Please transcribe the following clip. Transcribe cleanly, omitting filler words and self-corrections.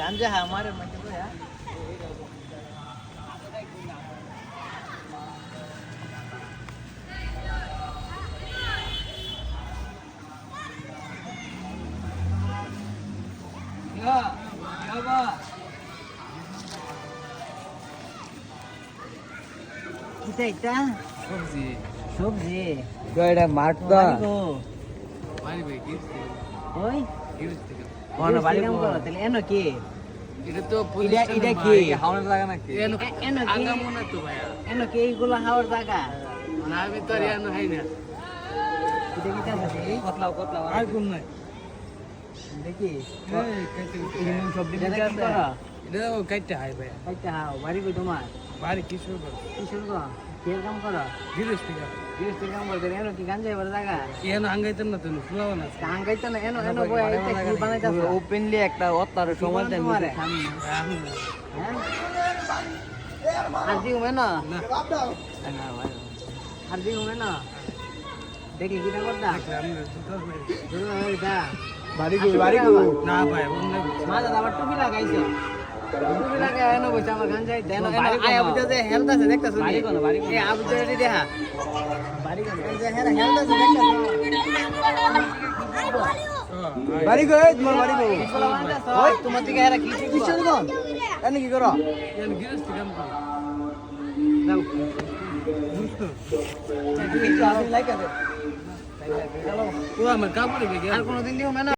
গাঞ্জা हमारे मत तो यार या या बा कितना इतना সবজি सब्जी এটা মাঠ দা बारी বাড়ি ভাই কি ओए গিরিশ থেকে कोन बारी को तेल एनो की এটা তো এটা কি? হাওড়া লাগা নাকি এনো কি? আগামো না তো ভাইয়া एनो के এইগুলো হাওয়ার জায়গা না আমি তো আর ইয়ানো হাই না এটা কি আছে কতলা আর কোন নাই দেখি এই কাইতে এই সবজি এটা এটা কি কি করা? করা এটা কাইতে হাই ভাইয়া আচ্ছা হাও বাড়ি কই তোমার বাড়ি কিছু করো কিশোর গো কে কাম করা গিরিশ থেকে বিশ টাকা কাম করতে এনো কি গাঞ্জা এবার জায়গা ইয়ানো আঙ্গাইতেন না তুমি ফুলাবা না কাম গাইতে না এনো এনো বই এটা কি বানাইতাছ ওপেনলি একটা অত্যার সমাজ দেন তোমারে আমি হ্যাঁ আর দিও মেনা না না ভাই আর দিও মেনা দেখি কি করতা আমি তো দুটো হইতা বাড়ি গো না ভাই বন্ধ মা দাদা আবার টুপি লাগাইছো টুপি লাগাই এনো কইছে আমার গাঞ্জা দেন আয় আবু যে হেলথ আছে দেখতাছ বাড়ি কোন এ আবু যে রেডি দেখা বাড়ি কোন যে হেলথ আছে দেখতাছ বাড়ি গো তোমার বাড়ি গো ওই তোমার দিকে এরা কি কিশোর গো এনে কি করো ইয়ানো গিরিশ থেকে কাম করো দাও বুঝতো কিছু আসলে লাইক আছে ও আমার কাপড়ে বেগে আর কোনদিন দিও না